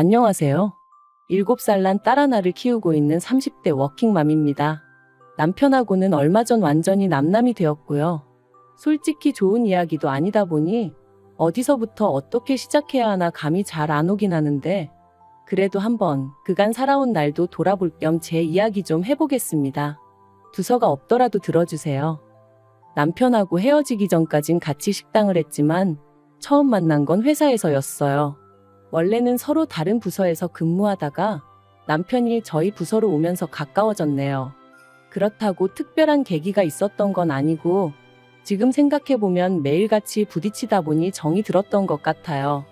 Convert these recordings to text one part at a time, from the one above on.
안녕하세요. 7살 난 딸 하나를 키우고 있는 30대 워킹맘입니다. 남편하고는 얼마 전 완전히 남남이 되었고요. 솔직히 좋은 이야기도 아니다 보니 어디서부터 어떻게 시작해야 하나 감이 잘 안 오긴 하는데, 그래도 한번 그간 살아온 날도 돌아볼 겸 제 이야기 좀 해보겠습니다. 두서가 없더라도 들어주세요. 남편하고 헤어지기 전까진 같이 식당을 했지만 처음 만난 건 회사에서였어요. 원래는 서로 다른 부서에서 근무하다가 남편이 저희 부서로 오면서 가까워졌네요. 그렇다고 특별한 계기가 있었던 건 아니고 지금 생각해보면 매일같이 부딪히다 보니 정이 들었던 것 같아요.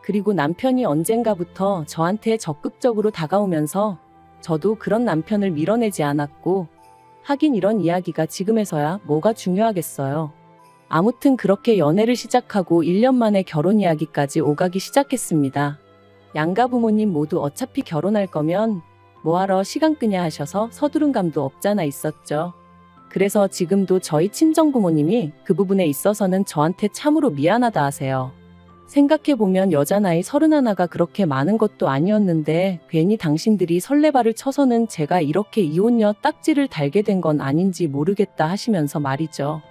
그리고 남편이 언젠가부터 저한테 적극적으로 다가오면서 저도 그런 남편을 밀어내지 않았고, 하긴 이런 이야기가 지금에서야 뭐가 중요하겠어요. 아무튼 그렇게 연애를 시작하고 1년 만에 결혼 이야기까지 오가기 시작했습니다. 양가 부모님 모두 어차피 결혼할 거면 뭐하러 시간 끄냐 하셔서 서두른 감도 없잖아 있었죠. 그래서 지금도 저희 친정 부모님이 그 부분에 있어서는 저한테 참으로 미안하다 하세요. 생각해보면 여자 나이 31가 그렇게 많은 것도 아니었는데 괜히 당신들이 설레발을 쳐서는 제가 이렇게 이혼녀 딱지를 달게 된 건 아닌지 모르겠다 하시면서 말이죠.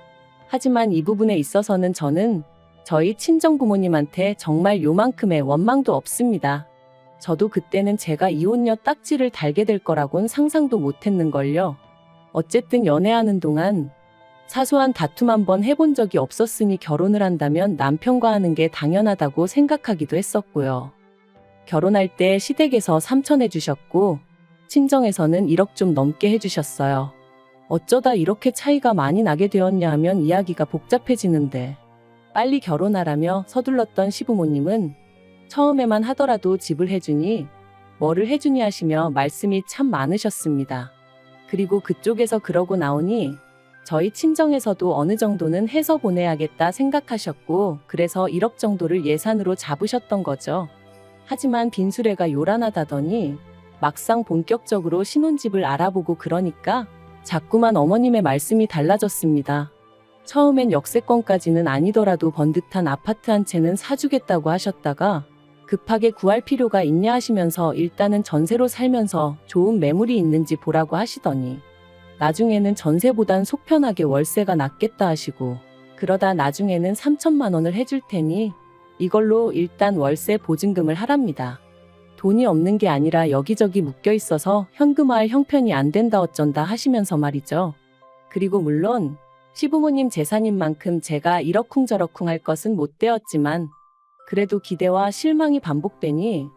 하지만 이 부분에 있어서는 저는 저희 친정 부모님한테 정말 요만큼의 원망도 없습니다. 저도 그때는 제가 이혼녀 딱지를 달게 될 거라곤 상상도 못했는걸요. 어쨌든 연애하는 동안 사소한 다툼 한번 해본 적이 없었으니 결혼을 한다면 남편과 하는 게 당연하다고 생각하기도 했었고요. 결혼할 때 시댁에서 3천 해주셨고 친정에서는 1억 좀 넘게 해주셨어요. 어쩌다 이렇게 차이가 많이 나게 되었냐 하면 이야기가 복잡해지는데, 빨리 결혼하라며 서둘렀던 시부모님은 처음에만 하더라도 집을 해주니 뭐를 해주니 하시며 말씀이 참 많으셨습니다. 그리고 그쪽에서 그러고 나오니 저희 친정에서도 어느 정도는 해서 보내야겠다 생각하셨고, 그래서 1억 정도를 예산으로 잡으셨던 거죠. 하지만 빈수레가 요란하다더니 막상 본격적으로 신혼집을 알아보고 그러니까 자꾸만 어머님의 말씀이 달라졌습니다. 처음엔 역세권까지는 아니더라도 번듯한 아파트 한 채는 사주겠다고 하셨다가 급하게 구할 필요가 있냐 하시면서 일단은 전세로 살면서 좋은 매물이 있는지 보라고 하시더니 나중에는 전세보단 속편하게 월세가 낫겠다 하시고, 그러다 나중에는 3천만 원을 해줄 테니 이걸로 일단 월세 보증금을 하랍니다. 돈이 없는 게 아니라 여기저기 묶여 있어서 현금화할 형편이 안 된다 어쩐다 하시면서 말이죠. 그리고 물론 시부모님 재산인 만큼 제가 이러쿵저러쿵 할 것은 못 되었지만, 그래도 기대와 실망이 반복되니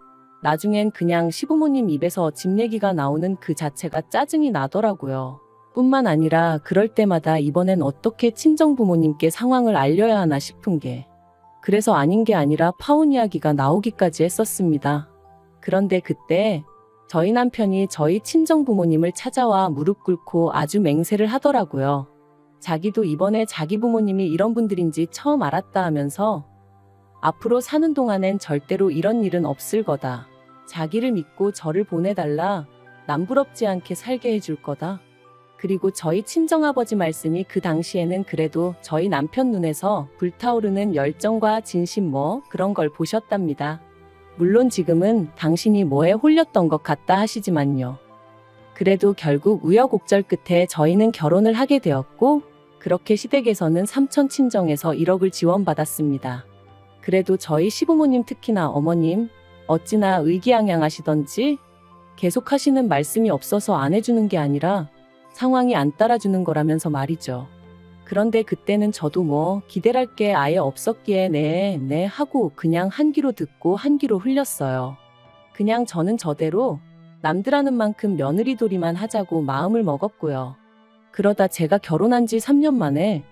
나중엔 그냥 시부모님 입에서 집 얘기가 나오는 그 자체가 짜증이 나더라고요. 뿐만 아니라 그럴 때마다 이번엔 어떻게 친정부모님께 상황을 알려야 하나 싶은 게, 그래서 아닌 게 아니라 파혼 이야기가 나오기까지 했었습니다. 그런데 그때 저희 남편이 저희 친정부모님을 찾아와 무릎 꿇고 아주 맹세를 하더라고요. 자기도 이번에 자기 부모님이 이런 분들인지 처음 알았다 하면서 앞으로 사는 동안엔 절대로 이런 일은 없을 거다. 자기를 믿고 저를 보내달라. 남부럽지 않게 살게 해줄 거다. 그리고 저희 친정아버지 말씀이 그 당시에는 그래도 저희 남편 눈에서 불타오르는 열정과 진심 그런 걸 보셨답니다. 물론 지금은 당신이 뭐에 홀렸던 것 같다 하시지만요. 그래도 결국 우여곡절 끝에 저희는 결혼을 하게 되었고, 그렇게 시댁에서는 삼촌 친정에서 1억을 지원받았습니다. 그래도 저희 시부모님 특히나 어머님 어찌나 의기양양하시던지 계속 하시는 말씀이 없어서 안 해주는 게 아니라 상황이 안 따라주는 거라면서 말이죠. 그런데 그때는 저도 기대할 게 아예 없었기에 네 하고 그냥 한 귀로 듣고 한 귀로 흘렸어요. 그냥 저는 저대로 남들 하는 만큼 며느리돌이만 하자고 마음을 먹었고요. 그러다 제가 결혼한 지 3년 만에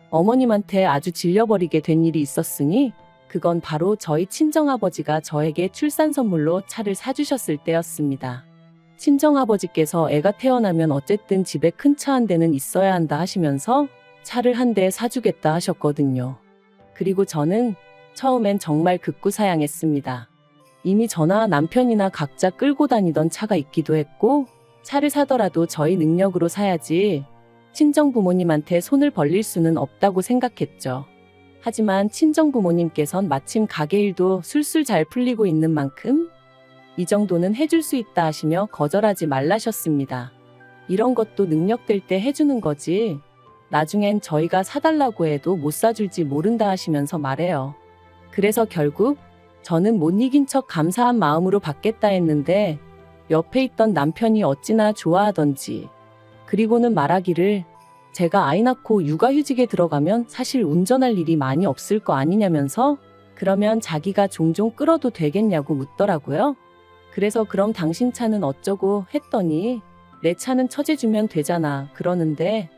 어머님한테 아주 질려버리게 된 일이 있었으니, 그건 바로 저희 친정아버지가 저에게 출산 선물로 차를 사주셨을 때였습니다. 친정아버지께서 애가 태어나면 어쨌든 집에 큰 차 한 대는 있어야 한다 하시면서 차를 한 대 사주겠다 하셨거든요. 그리고 저는 처음엔 정말 극구사양했습니다. 이미 저나 남편이나 각자 끌고 다니던 차가 있기도 했고, 차를 사더라도 저희 능력으로 사야지 친정 부모님한테 손을 벌릴 수는 없다고 생각했죠. 하지만 친정 부모님께선 마침 가게 일도 술술 잘 풀리고 있는 만큼 이 정도는 해줄 수 있다 하시며 거절하지 말라셨습니다. 이런 것도 능력될 때 해주는 거지. 나중엔 저희가 사달라고 해도 못 사줄지 모른다 하시면서 말해요. 그래서 결국 저는 못 이긴 척 감사한 마음으로 받겠다 했는데 옆에 있던 남편이 어찌나 좋아하던지. 그리고는 말하기를 제가 아이 낳고 육아휴직에 들어가면 사실 운전할 일이 많이 없을 거 아니냐면서 그러면 자기가 종종 끌어도 되겠냐고 묻더라고요. 그래서 그럼 당신 차는 어쩌고 했더니 내 차는 처제주면 되잖아 그러는데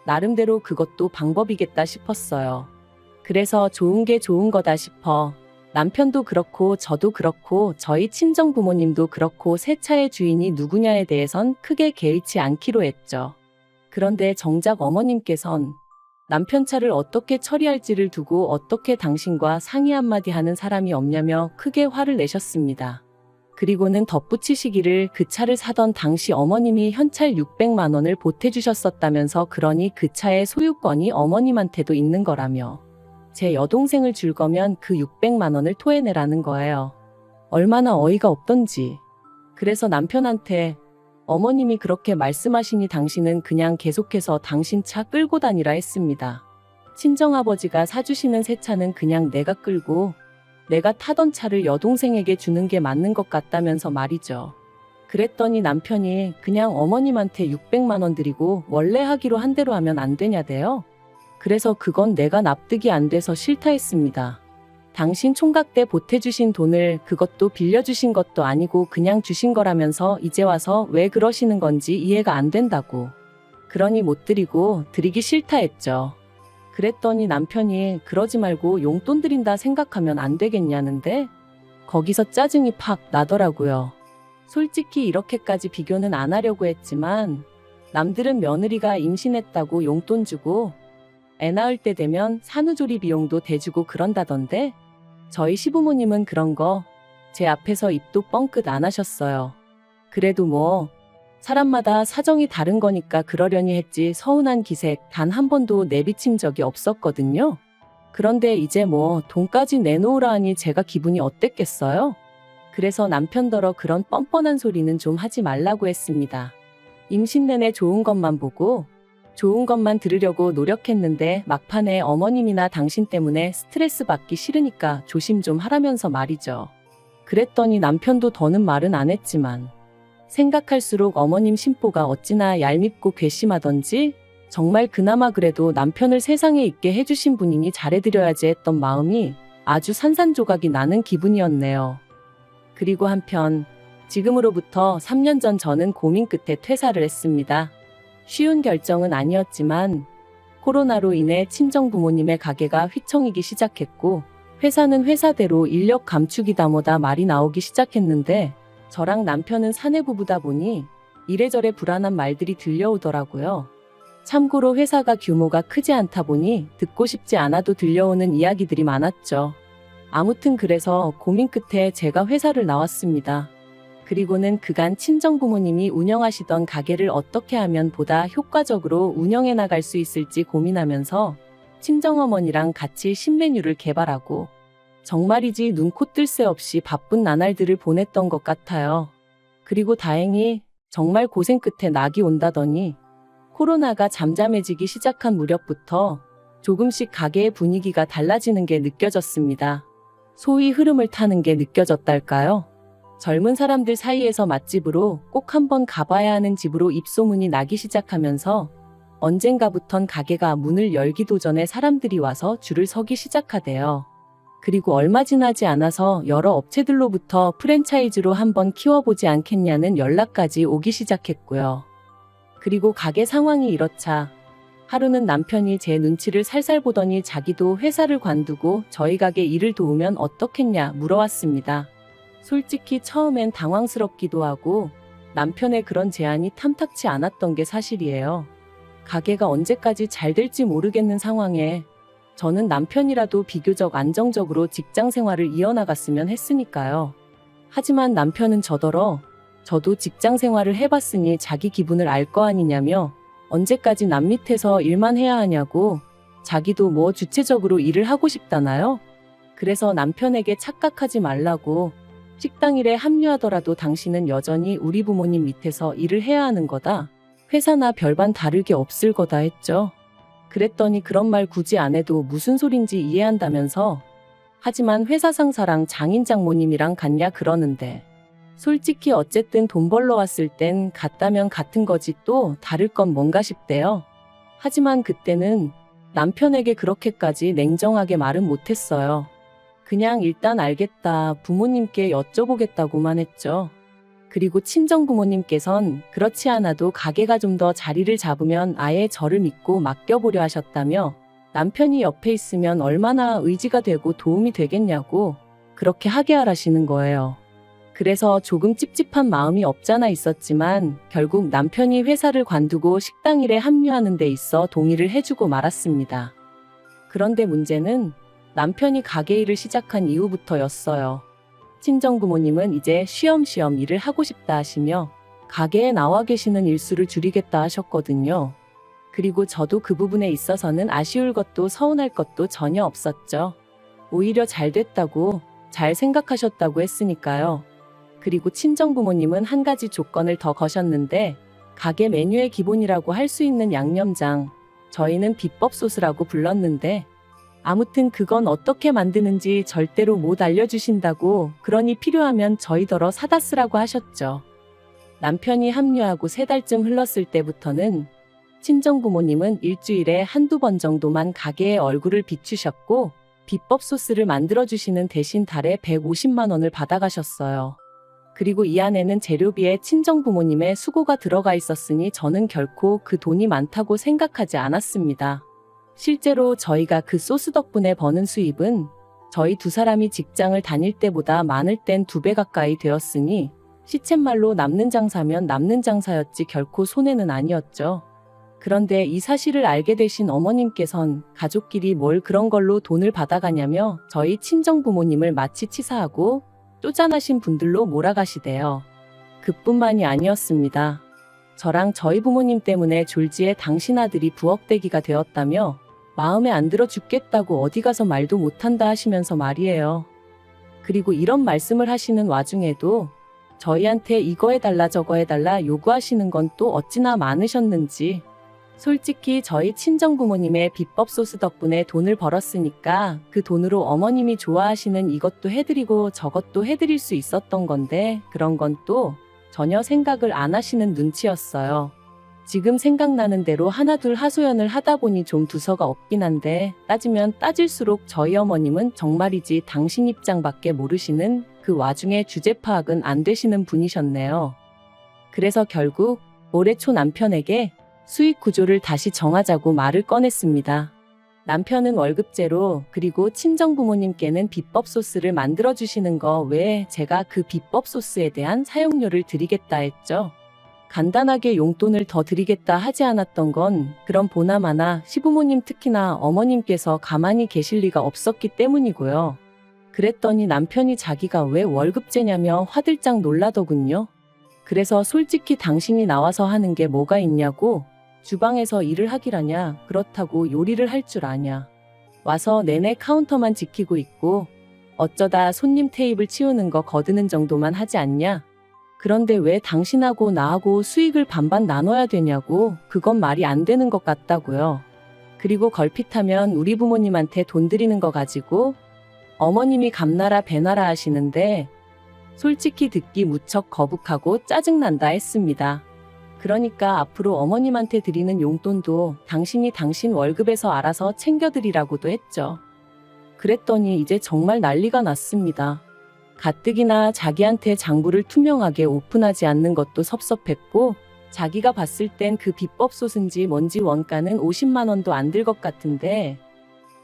나름대로 그것도 방법이겠다 싶었어요. 그래서 좋은 게 좋은 거다 싶어 남편도 그렇고 저도 그렇고 저희 친정 부모님도 그렇고 새 차의 주인이 누구냐에 대해선 크게 개의치 않기로 했죠. 그런데 정작 어머님께선 남편 차를 어떻게 처리할지를 두고 어떻게 당신과 상의 한마디 하는 사람이 없냐며 크게 화를 내셨습니다. 그리고는 덧붙이시기를 그 차를 사던 당시 어머님이 현찰 600만 원을 보태주셨었다면서 그러니 그 차의 소유권이 어머님한테도 있는 거라며 제 여동생을 줄 거면 그 600만 원을 토해내라는 거예요. 얼마나 어이가 없던지. 그래서 남편한테 어머님이 그렇게 말씀하시니 당신은 그냥 계속해서 당신 차 끌고 다니라 했습니다. 친정아버지가 사주시는 새 차는 그냥 내가 끌고 내가 타던 차를 여동생에게 주는 게 맞는 것 같다면서 말이죠. 그랬더니 남편이 그냥 어머님한테 600만 원 드리고 원래 하기로 한 대로 하면 안 되냐대요. 그래서 그건 내가 납득이 안 돼서 싫다 했습니다. 당신 총각 때 보태주신 돈을 그것도 빌려주신 것도 아니고 그냥 주신 거라면서 이제 와서 왜 그러시는 건지 이해가 안 된다고. 그러니 못 드리고 드리기 싫다 했죠. 그랬더니 남편이 그러지 말고 용돈 드린다 생각하면 안 되겠냐는데 거기서 짜증이 팍 나더라고요. 솔직히 이렇게까지 비교는 안 하려고 했지만 남들은 며느리가 임신했다고 용돈 주고 애 낳을 때 되면 산후조리 비용도 대주고 그런다던데 저희 시부모님은 그런 거 제 앞에서 입도 뻥끗 안 하셨어요. 그래도 뭐 사람마다 사정이 다른 거니까 그러려니 했지 서운한 기색 단 한 번도 내비친 적이 없었거든요. 그런데 이제 뭐 돈까지 내놓으라 하니 제가 기분이 어땠겠어요? 그래서 남편더러 그런 뻔뻔한 소리는 좀 하지 말라고 했습니다. 임신 내내 좋은 것만 보고 좋은 것만 들으려고 노력했는데 막판에 어머님이나 당신 때문에 스트레스 받기 싫으니까 조심 좀 하라면서 말이죠. 그랬더니 남편도 더는 말은 안 했지만 생각할수록 어머님 심보가 어찌나 얄밉고 괘씸하던지 정말 그나마 그래도 남편을 세상에 있게 해주신 분이니 잘해드려야지 했던 마음이 아주 산산조각이 나는 기분이었네요. 그리고 한편 지금으로부터 3년 전 저는 고민 끝에 퇴사를 했습니다. 쉬운 결정은 아니었지만 코로나로 인해 친정 부모님의 가게가 휘청이기 시작했고 회사는 회사대로 인력 감축이다 뭐다 말이 나오기 시작했는데 저랑 남편은 사내부부다 보니 이래저래 불안한 말들이 들려오더라고요. 참고로 회사가 규모가 크지 않다 보니 듣고 싶지 않아도 들려오는 이야기들이 많았죠. 아무튼 그래서 고민 끝에 제가 회사를 나왔습니다. 그리고는 그간 친정부모님이 운영하시던 가게를 어떻게 하면 보다 효과적으로 운영해 나갈 수 있을지 고민하면서 친정어머니랑 같이 신메뉴를 개발하고 정말이지 눈코 뜰 새 없이 바쁜 나날들을 보냈던 것 같아요. 그리고 다행히 정말 고생 끝에 낙이 온다더니 코로나가 잠잠해지기 시작한 무렵부터 조금씩 가게의 분위기가 달라지는 게 느껴졌습니다. 소위 흐름을 타는 게 느껴졌달까요? 젊은 사람들 사이에서 맛집으로 꼭 한번 가봐야 하는 집으로 입소문이 나기 시작하면서 언젠가부턴 가게가 문을 열기도 전에 사람들이 와서 줄을 서기 시작하대요. 그리고 얼마 지나지 않아서 여러 업체들로부터 프랜차이즈로 한번 키워보지 않겠냐는 연락까지 오기 시작했고요. 그리고 가게 상황이 이렇자 하루는 남편이 제 눈치를 살살 보더니 자기도 회사를 관두고 저희 가게 일을 도우면 어떻겠냐 물어왔습니다. 솔직히 처음엔 당황스럽기도 하고 남편의 그런 제안이 탐탁치 않았던 게 사실이에요. 가게가 언제까지 잘 될지 모르겠는 상황에 저는 남편이라도 비교적 안정적으로 직장 생활을 이어나갔으면 했으니까요. 하지만 남편은 저더러 저도 직장 생활을 해봤으니 자기 기분을 알 거 아니냐며 언제까지 남 밑에서 일만 해야 하냐고 자기도 뭐 주체적으로 일을 하고 싶다나요? 그래서 남편에게 착각하지 말라고 식당 일에 합류하더라도 당신은 여전히 우리 부모님 밑에서 일을 해야 하는 거다. 회사나 별반 다르게 없을 거다 했죠. 그랬더니 그런 말 굳이 안 해도 무슨 소린지 이해한다면서. 하지만 회사 상사랑 장인 장모님이랑 같냐 그러는데. 솔직히 어쨌든 돈 벌러 왔을 땐 같다면 같은 거지 또 다를 건 뭔가 싶대요. 하지만 그때는 남편에게 그렇게까지 냉정하게 말은 못했어요. 그냥 일단 알겠다, 부모님께 여쭤보겠다고만 했죠. 그리고 친정부모님께선 그렇지 않아도 가게가 좀 더 자리를 잡으면 아예 저를 믿고 맡겨보려 하셨다며 남편이 옆에 있으면 얼마나 의지가 되고 도움이 되겠냐고 그렇게 하게 하라시는 거예요. 그래서 조금 찝찝한 마음이 없잖아 있었지만 결국 남편이 회사를 관두고 식당 일에 합류하는 데 있어 동의를 해주고 말았습니다. 그런데 문제는 남편이 가게 일을 시작한 이후부터였어요. 친정부모님은 이제 쉬엄쉬엄 일을 하고 싶다 하시며 가게에 나와 계시는 일수를 줄이겠다 하셨거든요. 그리고 저도 그 부분에 있어서는 아쉬울 것도 서운할 것도 전혀 없었죠. 오히려 잘 됐다고, 잘 생각하셨다고 했으니까요. 그리고 친정부모님은 한 가지 조건을 더 거셨는데 가게 메뉴의 기본이라고 할 수 있는 양념장, 저희는 비법 소스라고 불렀는데 아무튼 그건 어떻게 만드는지 절대로 못 알려주신다고, 그러니 필요하면 저희더러 사다 쓰라고 하셨죠. 남편이 합류하고 3달쯤 흘렀을 때부터는 친정부모님은 일주일에 한두 번 정도만 가게에 얼굴을 비추셨고 비법 소스를 만들어주시는 대신 달에 150만 원을 받아가셨어요. 그리고 이 안에는 재료비에 친정부모님의 수고가 들어가 있었으니 저는 결코 그 돈이 많다고 생각하지 않았습니다. 실제로 저희가 그 소스 덕분에 버는 수입은 저희 두 사람이 직장을 다닐 때보다 많을 땐 2배 가까이 되었으니 시쳇말로 남는 장사면 남는 장사였지 결코 손해는 아니었죠. 그런데 이 사실을 알게 되신 어머님께선 가족끼리 뭘 그런 걸로 돈을 받아가냐며 저희 친정부모님을 마치 치사하고 쪼잔하신 분들로 몰아가시대요. 그뿐만이 아니었습니다. 저랑 저희 부모님 때문에 졸지에 당신 아들이 부엌대기가 되었다며 마음에 안 들어 죽겠다고 어디 가서 말도 못한다 하시면서 말이에요. 그리고 이런 말씀을 하시는 와중에도 저희한테 이거 해달라 저거 해달라 요구하시는 건 또 어찌나 많으셨는지. 솔직히 저희 친정부모님의 비법 소스 덕분에 돈을 벌었으니까 그 돈으로 어머님이 좋아하시는 이것도 해드리고 저것도 해드릴 수 있었던 건데 그런 건 또 전혀 생각을 안 하시는 눈치였어요. 지금 생각나는 대로 하나둘 하소연을 하다 보니 좀 두서가 없긴 한데 따지면 따질수록 저희 어머님은 정말이지 당신 입장밖에 모르시는, 그 와중에 주제 파악은 안 되시는 분이셨네요. 그래서 결국 올해 초 남편에게 수익 구조를 다시 정하자고 말을 꺼냈습니다. 남편은 월급제로, 그리고 친정부모님께는 비법 소스를 만들어주시는 거 외에 제가 그 비법 소스에 대한 사용료를 드리겠다 했죠. 간단하게 용돈을 더 드리겠다 하지 않았던 건 그럼 보나마나 시부모님 특히나 어머님께서 가만히 계실 리가 없었기 때문이고요. 그랬더니 남편이 자기가 왜 월급제냐며 화들짝 놀라더군요. 그래서 솔직히 당신이 나와서 하는 게 뭐가 있냐고, 주방에서 일을 하기라냐, 그렇다고 요리를 할 줄 아냐, 와서 내내 카운터만 지키고 있고 어쩌다 손님 테이블 치우는 거 거드는 정도만 하지 않냐, 그런데 왜 당신하고 나하고 수익을 반반 나눠야 되냐고, 그건 말이 안 되는 것 같다고요. 그리고 걸핏하면 우리 부모님한테 돈 드리는 거 가지고 어머님이 감나라 배나라 하시는데 솔직히 듣기 무척 거북하고 짜증난다 했습니다. 그러니까 앞으로 어머님한테 드리는 용돈도 당신이 당신 월급에서 알아서 챙겨드리라고도 했죠. 그랬더니 이제 정말 난리가 났습니다. 가뜩이나 자기한테 장부를 투명하게 오픈하지 않는 것도 섭섭했고 자기가 봤을 땐 그 비법 소스인지 뭔지 원가는 50만 원도 안 들 것 같은데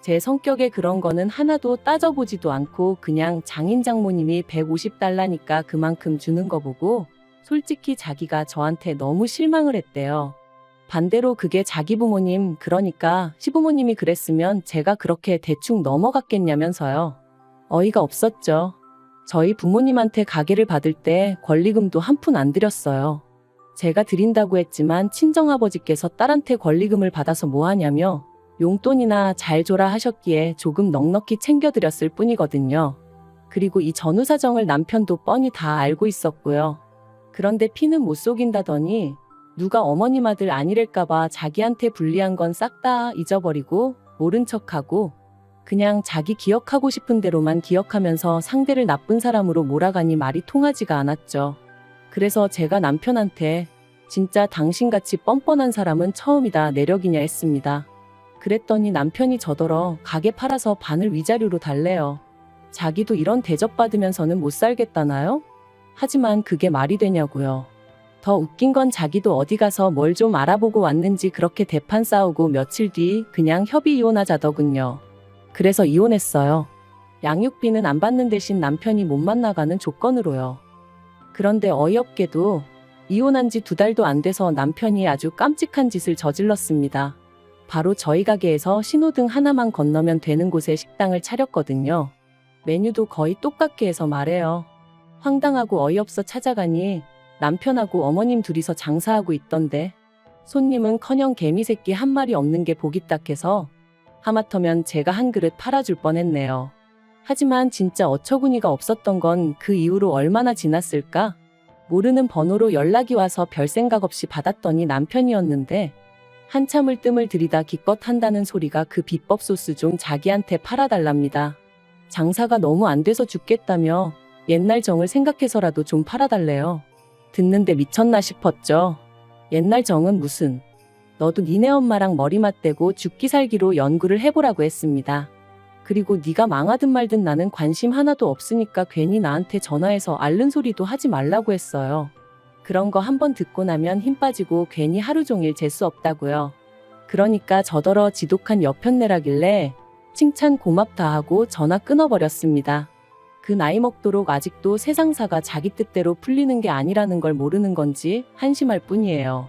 제 성격에 그런 거는 하나도 따져보지도 않고 그냥 장인 장모님이 150달러니까 그만큼 주는 거 보고 솔직히 자기가 저한테 너무 실망을 했대요. 반대로 그게 자기 부모님, 그러니까 시부모님이 그랬으면 제가 그렇게 대충 넘어갔겠냐면서요. 어이가 없었죠. 저희 부모님한테 가게를 받을 때 권리금도 한 푼 안 드렸어요. 제가 드린다고 했지만 친정아버지께서 딸한테 권리금을 받아서 뭐하냐며 용돈이나 잘 줘라 하셨기에 조금 넉넉히 챙겨드렸을 뿐이거든요. 그리고 이 전후 사정을 남편도 뻔히 다 알고 있었고요. 그런데 피는 못 속인다더니 누가 어머님 아들 아니랄까봐 자기한테 불리한 건 싹 다 잊어버리고 모른 척하고 그냥 자기 기억하고 싶은 대로만 기억하면서 상대를 나쁜 사람으로 몰아가니 말이 통하지가 않았죠. 그래서 제가 남편한테 진짜 당신같이 뻔뻔한 사람은 처음이다 내력이냐 했습니다. 그랬더니 남편이 저더러 가게 팔아서 반을 위자료로 달래요. 자기도 이런 대접받으면서는 못 살겠다나요? 하지만 그게 말이 되냐고요. 더 웃긴 건 자기도 어디 가서 뭘 좀 알아보고 왔는지 그렇게 대판 싸우고 며칠 뒤 그냥 협의 이혼하자더군요. 그래서 이혼했어요. 양육비는 안 받는 대신 남편이 못 만나가는 조건으로요. 그런데 어이없게도 이혼한 지 2달도 안 돼서 남편이 아주 깜찍한 짓을 저질렀습니다. 바로 저희 가게에서 신호등 하나만 건너면 되는 곳에 식당을 차렸거든요. 메뉴도 거의 똑같게 해서 말해요. 황당하고 어이없어 찾아가니 남편하고 어머님 둘이서 장사하고 있던데 손님은커녕 개미새끼 한 마리 없는 게 보기 딱해서 하마터면 제가 한 그릇 팔아줄 뻔했네요. 하지만 진짜 어처구니가 없었던 건 그 이후로 얼마나 지났을까? 모르는 번호로 연락이 와서 별 생각 없이 받았더니 남편이었는데 한참을 뜸을 들이다 기껏 한다는 소리가 그 비법 소스 좀 자기한테 팔아달랍니다. 장사가 너무 안 돼서 죽겠다며 옛날 정을 생각해서라도 좀 팔아달래요. 듣는데 미쳤나 싶었죠. 옛날 정은 무슨. 너도 니네 엄마랑 머리 맞대고 죽기 살기로 연구를 해보라고 했습니다. 그리고 네가 망하든 말든 나는 관심 하나도 없으니까 괜히 나한테 전화해서 앓는 소리도 하지 말라고 했어요. 그런 거 한번 듣고 나면 힘 빠지고 괜히 하루 종일 재수 없다고요. 그러니까 저더러 지독한 여편내라길래 칭찬 고맙다 하고 전화 끊어버렸습니다. 그 나이 먹도록 아직도 세상사가 자기 뜻대로 풀리는 게 아니라는 걸 모르는 건지 한심할 뿐이에요.